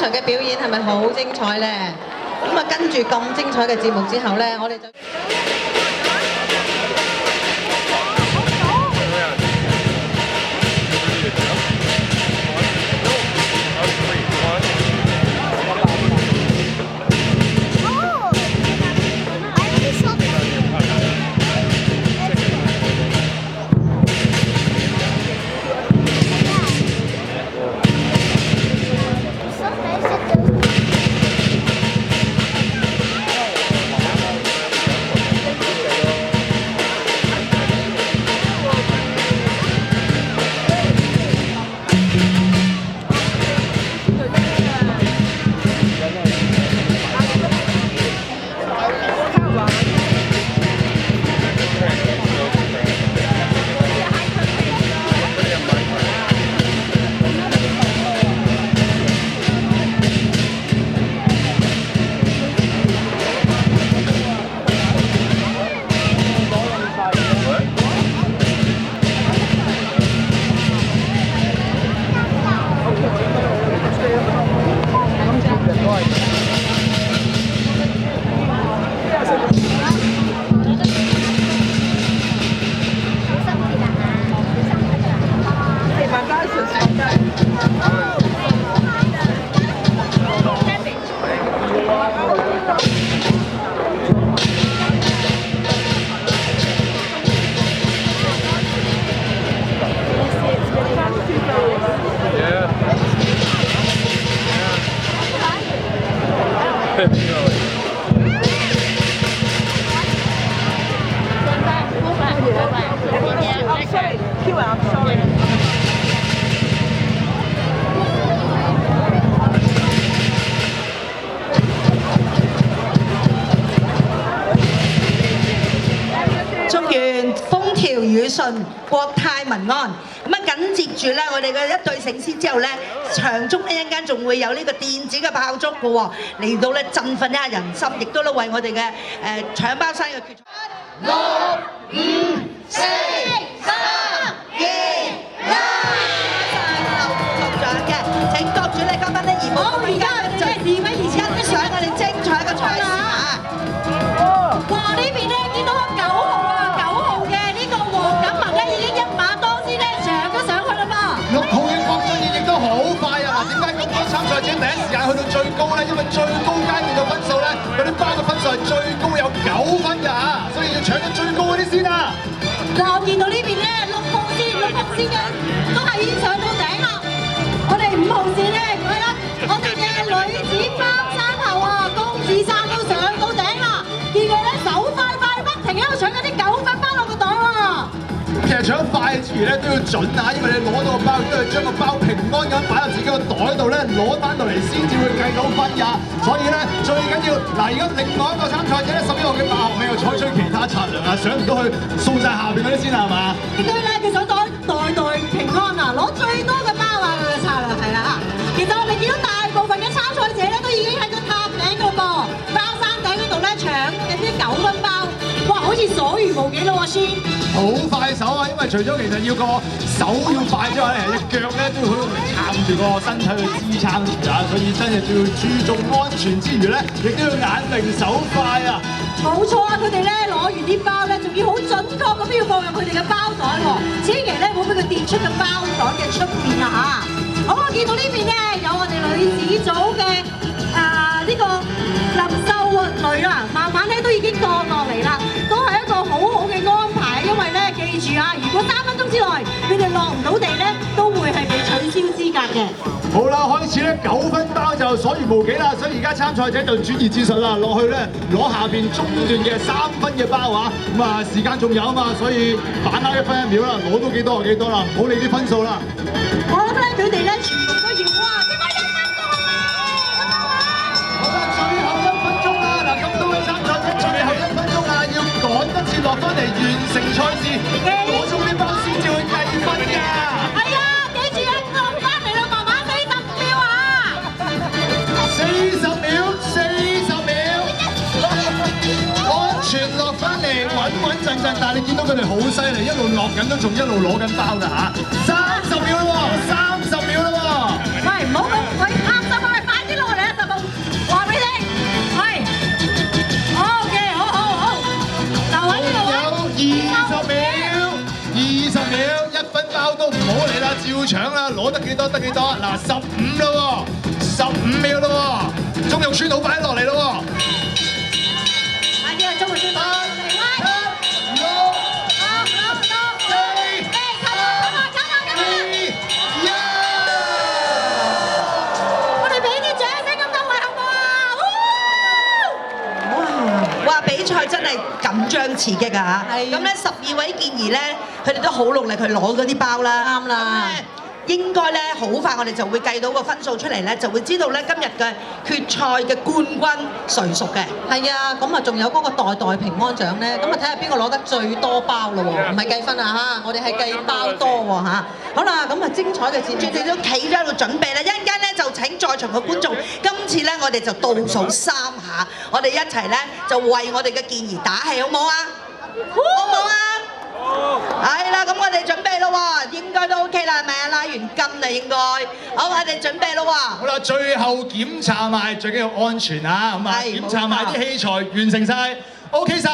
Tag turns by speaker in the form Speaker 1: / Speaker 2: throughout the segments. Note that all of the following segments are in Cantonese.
Speaker 1: 場嘅表演係咪好精彩呢？咁啊，跟住咁精彩嘅節目之後呢，我哋就國泰民安，咁啊緊接住咧，我哋嘅一隊醒獅之後咧，場中一陣間仲會有呢個電子嘅炮竹嘅喎，嚟到咧振奮一下人心，亦都咧為我哋嘅搶包山嘅決賽。6、5、4、3、2、1，獲獎嘅請各主禮嘉賓咧移步。好，而家就2位而家欣賞我哋精彩嘅賽事啊！哇，呢邊咧見到個9號啊，9號嘅呢個黃錦文咧已經一馬當先咧上咗上去啦噃。
Speaker 2: 6號嘅郭俊義亦都好快啊！嗱，點解咁多參賽者第一時間去到最高咧？因為最高階段嘅分數咧，嗰啲包嘅分數係最高有9分㗎嚇，所以要搶緊最高嗰啲先啊！
Speaker 1: 嗱，我見到呢邊咧6號線嘅都係已經上到頂啦。我哋5號線咧，係啦，我哋嘅女子包山頭啊，公子山都上到頂啦。見佢咧手快不停喺度搶緊啲9分包落個袋喎。
Speaker 2: 其實搶快之餘咧都要準啊，因為你攞到個包都係將個包平安咁擺入自己個袋度咧，攞翻到嚟先至會計到分㗎。所以咧最緊要嗱，而家另外一個參賽者咧11號嘅馬學美又採取其他策略啊，上唔到去掃晒下邊嗰啲先係嘛？
Speaker 1: 見到咧佢想袋平安啊，攞最多嘅包啊，佢嘅策略係啦。其實我哋見到大部分嘅參賽者咧都已經喺個塔頂度噃，包山頂嗰度咧搶緊啲9分包，哇！好似所餘無幾咯喎，先。
Speaker 2: 好快手啊！因為除咗其實要個手要快之外咧，隻腳咧都要好用嚟撐住個身體去支撐住啊，所以真係要注重安全之餘咧，亦都要眼明手快啊！
Speaker 1: 冇錯啊！佢哋咧攞完啲包咧，仲要好準確咁要放入佢哋嘅包袋喎，千祈咧唔好俾佢跌出個包袋嘅出邊啊嚇！好，我見到呢邊咧有我哋女子組嘅呢個林秀女啦，慢慢咧都已經降落嚟啦，都係一個好好嘅安排，因為咧記住啊，如果3分鐘之內佢哋落唔到地咧，都會係被取消資格嘅。
Speaker 2: 好啦，開始咧9分包就所餘無幾啦，所以而家參賽者就轉移戰術啦，落去咧攞下邊中段嘅3分嘅包啊，咁啊時間仲有啊嘛，所以把握1分1秒啦，攞到幾多就幾多啦，唔好理啲分數啦。
Speaker 1: 我諗咧佢哋咧全部都要哇，點解1分鐘啊？
Speaker 2: 好啦，最後1分鐘啦，嗱咁多位參賽者最後1分鐘啦，要趕得切落翻嚟完成賽事，攞中啲包先至會計分㗎。
Speaker 1: 係啊，記住啊，落翻嚟啦，慢慢40秒啊
Speaker 2: ！40秒，40秒，安全落翻嚟，穩穩陣陣。但係你見到佢哋好犀利，一路落緊都仲一路攞緊包㗎嚇。30秒啦喎，30秒啦喎。
Speaker 1: 喂，唔好咁鬼貪心啊，快啲落
Speaker 2: 包都唔好嚟啦，照搶啦，攞得幾多得幾多。嗱，15啦喎，15秒啦喎，鐘玉川好快落嚟啦喎。
Speaker 1: 快啲啊，鐘玉川！
Speaker 3: 比賽真係緊張刺激啊！咁咧12位健兒咧，佢哋都好努力去攞嗰啲包啦。啱啦。應該咧好快，我哋就會計到個分數出嚟咧，就會知道咧今日嘅決賽嘅冠軍誰屬嘅。
Speaker 1: 係啊，咁啊仲有嗰個代代平安獎咧，咁啊睇下邊個攞得最多包咯喎，唔係計分啊嚇，我哋係計包多喎嚇。好啦，咁啊精彩嘅戰績，
Speaker 3: 你都企咗喺度準備啦，一陣間咧就請在場嘅觀眾，今次咧我哋就倒數3下，我哋一齊咧就為我哋嘅健兒打氣，好唔好啊？好唔好啊？係啦，咁我哋準備咯喎，應該都 OK 啦，係咪啊？拉完筋啦應該，好，我哋準備咯喎。好
Speaker 2: 啦，最後檢查埋，最緊要安全啊，咁啊，檢查埋啲器材完成晒 ，OK 晒，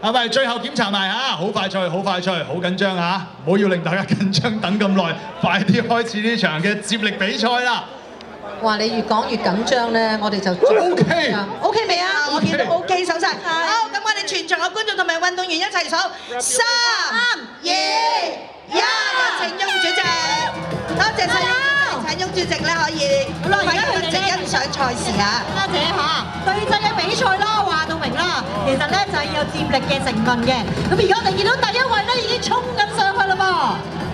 Speaker 2: 係咪？最後檢查埋嚇，好快脆，好快脆，好緊張啊！唔好要令大家緊張等咁耐，快啲開始呢場嘅接力比賽啦！
Speaker 1: 哇！你越講越緊張咧，我哋就 OK 未啊？
Speaker 3: 我見到 OK 手勢。好，咁我哋全場嘅觀眾同埋運動員一齊數3、2、1，有請翁主席。多謝晒翁主席，請翁主席咧可以快啲去欣賞賽事啊！
Speaker 1: 家姐嚇，對陣嘅比賽啦，話到明啦，其實咧就係有接力嘅成分嘅。咁而家我哋見到第一位咧已經衝緊上去啦噃。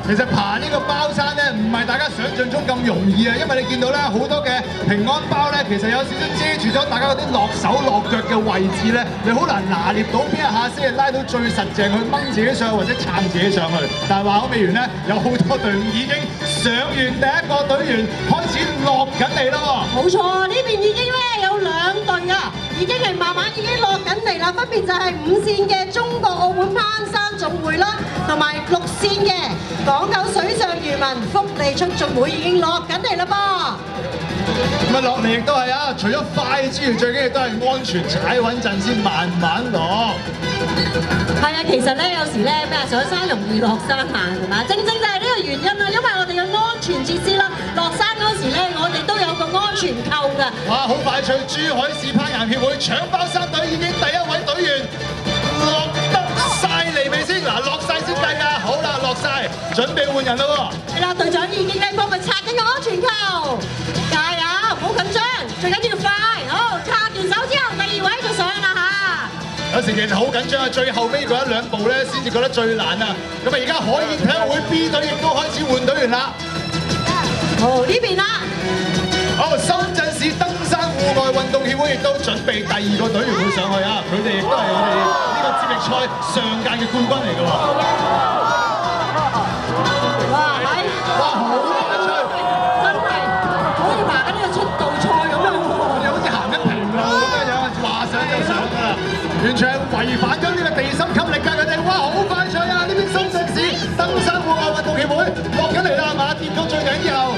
Speaker 2: 其實爬呢個包山咧，唔係大家想象中咁容易啊！因為你見到咧好多嘅平安包咧，其實有少少遮住咗大家嗰啲落手落腳嘅位置咧，你好難拿捏到邊一下先係拉到最實淨去掹自己上去或者撐自己上去。但係話口未完咧，有好多隊伍已經上完第一個隊員，開始落緊嚟啦喎！
Speaker 1: 冇錯，呢邊已經咧有2隊啊，已經係慢慢已經落緊嚟啦，分別就係5線嘅中國澳門攀山總會啦，同埋6線嘅港九水上漁民福利促進會已經落緊嚟啦噃。
Speaker 2: 咁啊落嚟亦都係啊，除咗快之餘，最緊要都係安全踩穩陣先，慢慢落。
Speaker 1: 係啊，其實咧有時咧咩上山容易落山難係嘛？正正就係呢個原因啦，因為我哋嘅安全設施啦，落山嗰時咧我哋都有個安全扣㗎。
Speaker 2: 哇！好快脆，珠海市攀岩協會搶包山隊已經第1位隊員落得晒嚟未先？嗱，落晒先計㗎。好啦，落晒，準備換人啦喎。
Speaker 1: 係啦，隊長已經咧幫佢拆緊個安全扣，加油，唔好緊張，最緊要快。好，拆完手之後，第2位就上啦嚇。
Speaker 2: 有時其實好緊張啊，最後尾嗰1、2步咧先至覺得最難啊。咁啊，而家海燕體育會 B 隊亦都開始換隊員啦。
Speaker 1: 好，呢邊啦。
Speaker 2: 好，深圳市登山戶外運動協會亦都準備第2個隊員會上去啊！佢哋亦都係我哋呢個接力賽上屆嘅冠軍嚟㗎喎。
Speaker 1: 哇！係。
Speaker 2: 哇！好快脆，
Speaker 1: 真係好似爬緊呢個出道賽咁樣喎。
Speaker 2: 你好似行緊平路咁樣，話上就上㗎啦，完全係違反咗呢個地心吸力㗎佢哋。哇！好快脆啊！呢邊深圳市登山戶外運動協會落緊嚟啦，係嘛？跌到最緊要。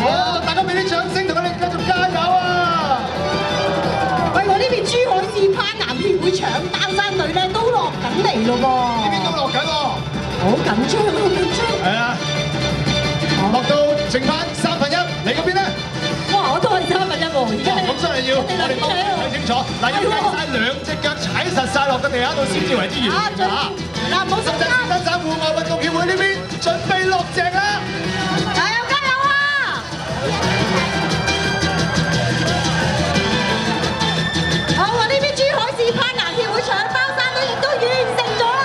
Speaker 2: 哇！大家俾啲掌聲同佢哋繼續加油啊！
Speaker 1: 喂，我呢邊珠海市攀岩協會搶包山隊咧都落緊嚟咯噃。
Speaker 2: 呢邊都落緊喎。
Speaker 1: 好緊張，好緊張。
Speaker 2: 係啊，落到剩翻1/3，你嗰邊咧？
Speaker 1: 哇！我都係1/3喎，而家
Speaker 2: 咁真係要我哋都睇清楚。嗱，要計晒2隻腳踩實晒落個地下度先至為之完成啊！
Speaker 1: 嗱，唔好
Speaker 2: 深圳市登山戶外運動協會呢邊準備落隻啦！
Speaker 1: 加油加油啊！好啊！呢邊珠海市攀岩協會搶包山隊亦都完成咗啦！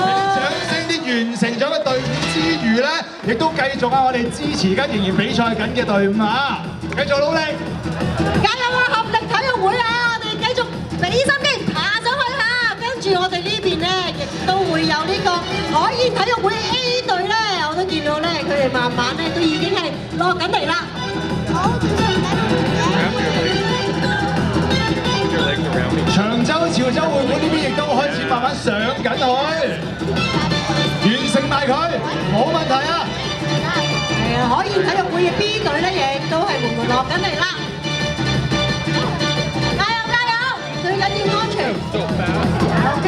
Speaker 2: 俾啲掌聲啲完成咗嘅隊伍之餘咧，亦都繼續啊！我哋支持緊仍然比賽緊嘅隊伍啊！繼續努力！
Speaker 1: 加油啊！合力體育會啊！我哋繼續俾心機爬上去嚇，跟住我哋呢邊咧亦都會有呢個海燕體育會 A 隊咧，我都見到咧佢哋慢慢咧都已經係落緊嚟啦。
Speaker 2: 長洲潮州會館呢邊亦都開始慢慢上緊去，完成埋佢，冇問題啊！
Speaker 1: 係啊，海燕體育會嘅 B 隊咧亦都係緩緩落緊嚟啦。加油加油！最緊要安全。OK。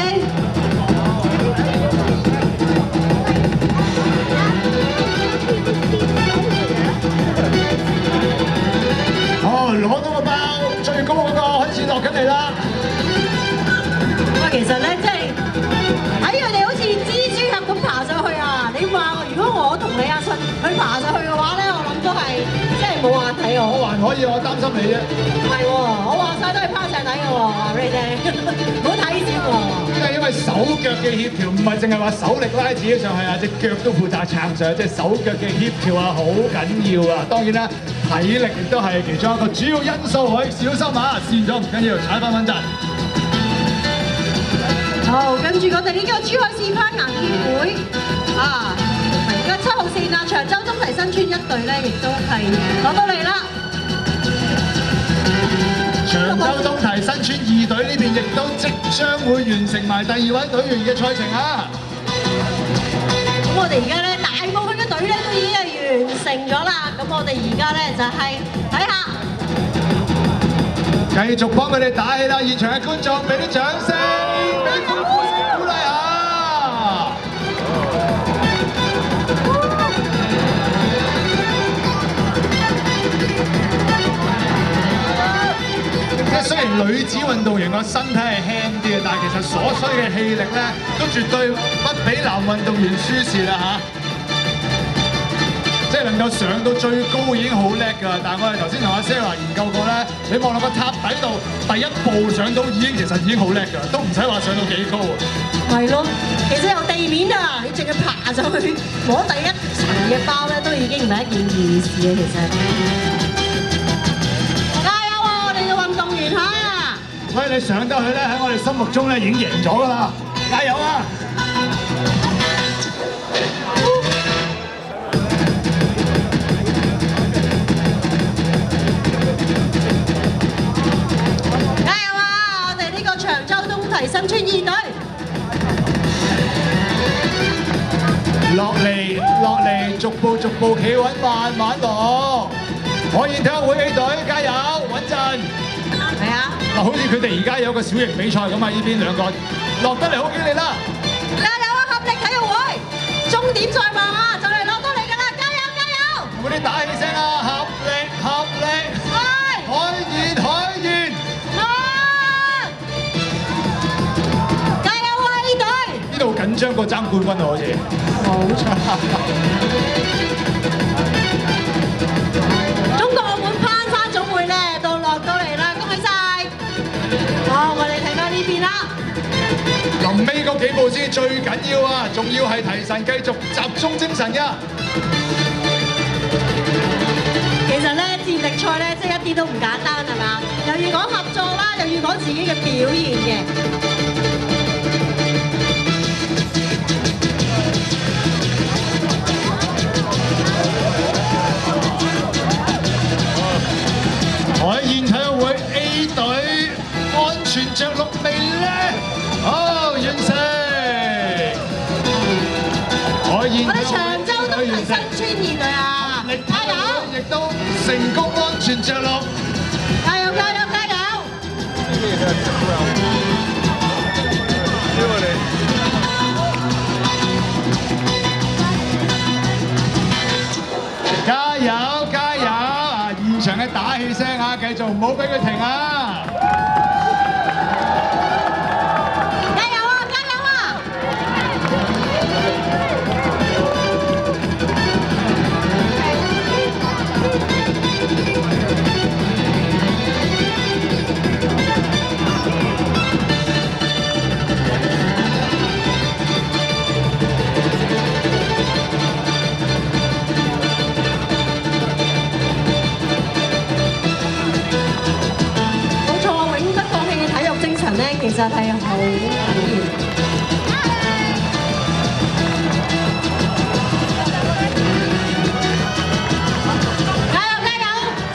Speaker 1: 我同你阿信去爬上去嘅話咧，我諗都係即係冇眼睇我。
Speaker 2: 我還可以，我擔心你啫。
Speaker 1: 唔係喎，我話晒都係拋石底嘅喎，話俾你聽，唔好睇小我。
Speaker 2: 呢個因為手腳嘅協調，唔係淨係話手力拉自己上去啊，隻腳都負責撐上，即係手腳嘅協調啊，好緊要啊。當然啦，體力亦都係其中一個主要因素，可以小心啊，跣咗唔緊要，踩翻穩陣。
Speaker 1: 好，跟住我哋呢個珠海市攀岩協會啊，而家7號線啊，長洲東堤新村一隊咧，亦都係攞到嚟啦。
Speaker 2: 長洲東堤新村2隊呢邊亦都即將會完成埋第2位隊員嘅賽程啊！
Speaker 1: 咁我哋而家咧大部分嘅隊咧都已經係完成咗啦，咁我哋而家咧就係睇下。
Speaker 2: 繼續幫佢哋打氣啦！現場嘅觀眾俾啲掌聲，俾啲鼓勵下。雖然女子運動員個身體係輕啲嘅，但係其實所需嘅氣力咧，都絕對不比男運動員輸蝕啦嚇。即係能夠上到最高已經好叻㗎，但係我哋頭先同阿 Sarah 研究過咧，你望落個塔底度，第一步上到其實已經好叻㗎，都唔使話上到幾高啊。
Speaker 1: 係咯，其實由地面啊，你淨係爬上去攞第一層嘅包咧，都已經唔係一件易事啊！其實，加油啊！我哋嘅運動員嚇！
Speaker 2: 所以你上得去咧，喺我哋心目中咧已經贏咗㗎啦，加油啊！
Speaker 1: 新村2隊
Speaker 2: 落嚟，逐步企穩，慢慢落。海燕體育會 A 隊加油，穩陣。
Speaker 1: 係啊！
Speaker 2: 嗱，好似佢哋而家有個小型比賽咁啊，呢邊兩個落得嚟好激烈啦！
Speaker 1: 加油啊！合力體育會，終點在望啊！就嚟落到嚟㗎啦！加油加油！
Speaker 2: 嗰啲打氣聲啊！合力！海燕！呢度緊張過爭冠軍啊！好似
Speaker 1: 冇錯。中國澳門攀山總會咧，落到嚟啦，恭喜晒！好，我哋睇翻呢邊啦。
Speaker 2: 臨尾嗰幾步先最緊要啊！仲要係提神，繼續集中精神㗎。
Speaker 1: 其實咧，接力賽咧，即係一啲都唔簡單係嘛？又要講合作啦，又要講自己嘅表現嘅。
Speaker 2: 海燕體育會 A 隊安全着陸未咧？好，完成！海燕
Speaker 1: 我哋長洲東堤新村2隊啊，加油！
Speaker 2: 亦都成功安全着陸。
Speaker 1: 加油！
Speaker 2: 加油！啊，現場嘅打氣聲啊，繼續唔好俾佢停啊！
Speaker 1: 加油啊！其實係好緊要。加油！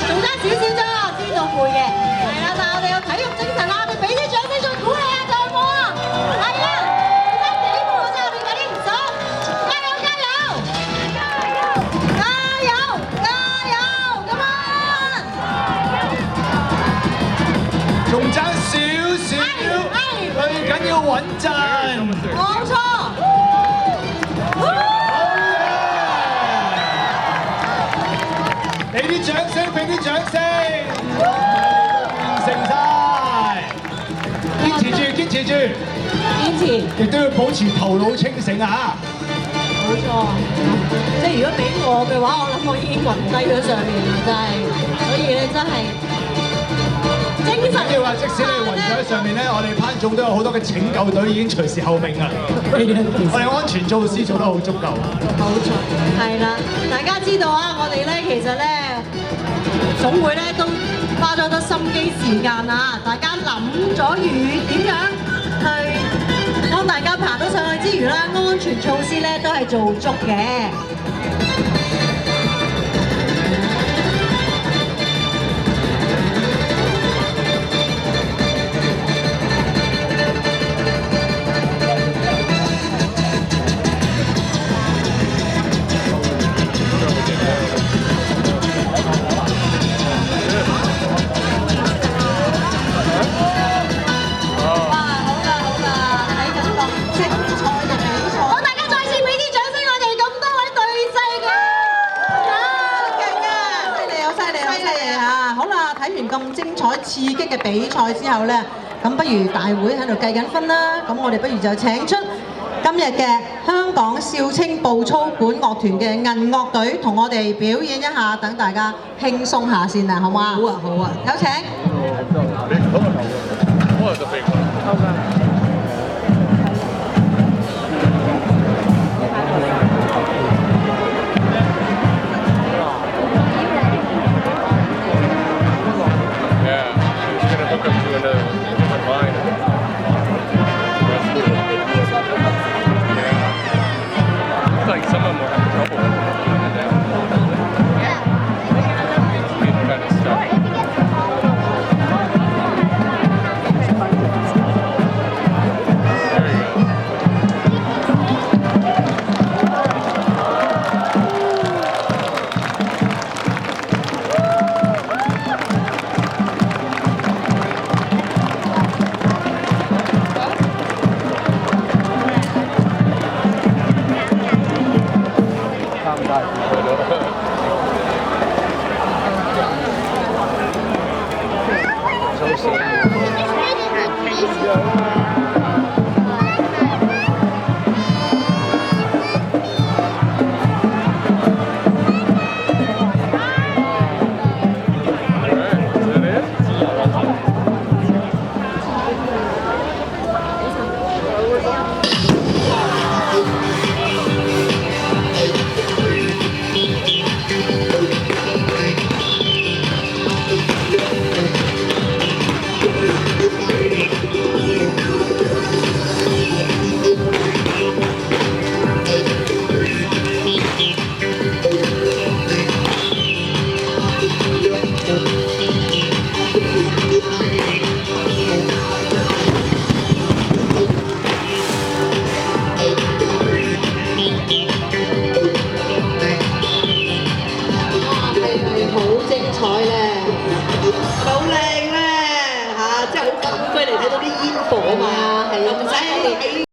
Speaker 1: 仲爭少少啫，知道攰嘅。係啦，但係我哋有體育精神啦，我哋俾啲掌聲再鼓勵下隊伍啊！係啊，爭幾步啫，我哋快啲唔爽！加油！咁啊！
Speaker 2: 仲爭少少。最緊要穩陣，
Speaker 1: 冇錯。
Speaker 2: 俾啲掌聲，完成晒。堅持住，亦都要保持頭腦清醒啊！
Speaker 1: 冇錯，即係如果俾我嘅話，我諗我已經暈低咗上面啦，真係。所以咧真係精神。
Speaker 2: 要話即使你暈咗喺上面咧，我哋班總都有好多嘅拯救隊已經隨時候命啊！我哋安全措施做得好足夠。
Speaker 1: 冇錯，係啦，大家知道啊，我哋咧其實咧總會咧都花咗好多心機時間啊，大家諗咗點樣去幫大家爬到上去之餘啦，安全措施咧都係做足嘅。
Speaker 4: 咁精彩刺激嘅比賽之後呢，咁不如大會喺度計緊分啦，咁我哋不如就請出今日嘅香港少青步操管樂團嘅銀樂隊同我哋表演一下，等大家輕鬆下先啊，好嗎？好啊，好啊，有請。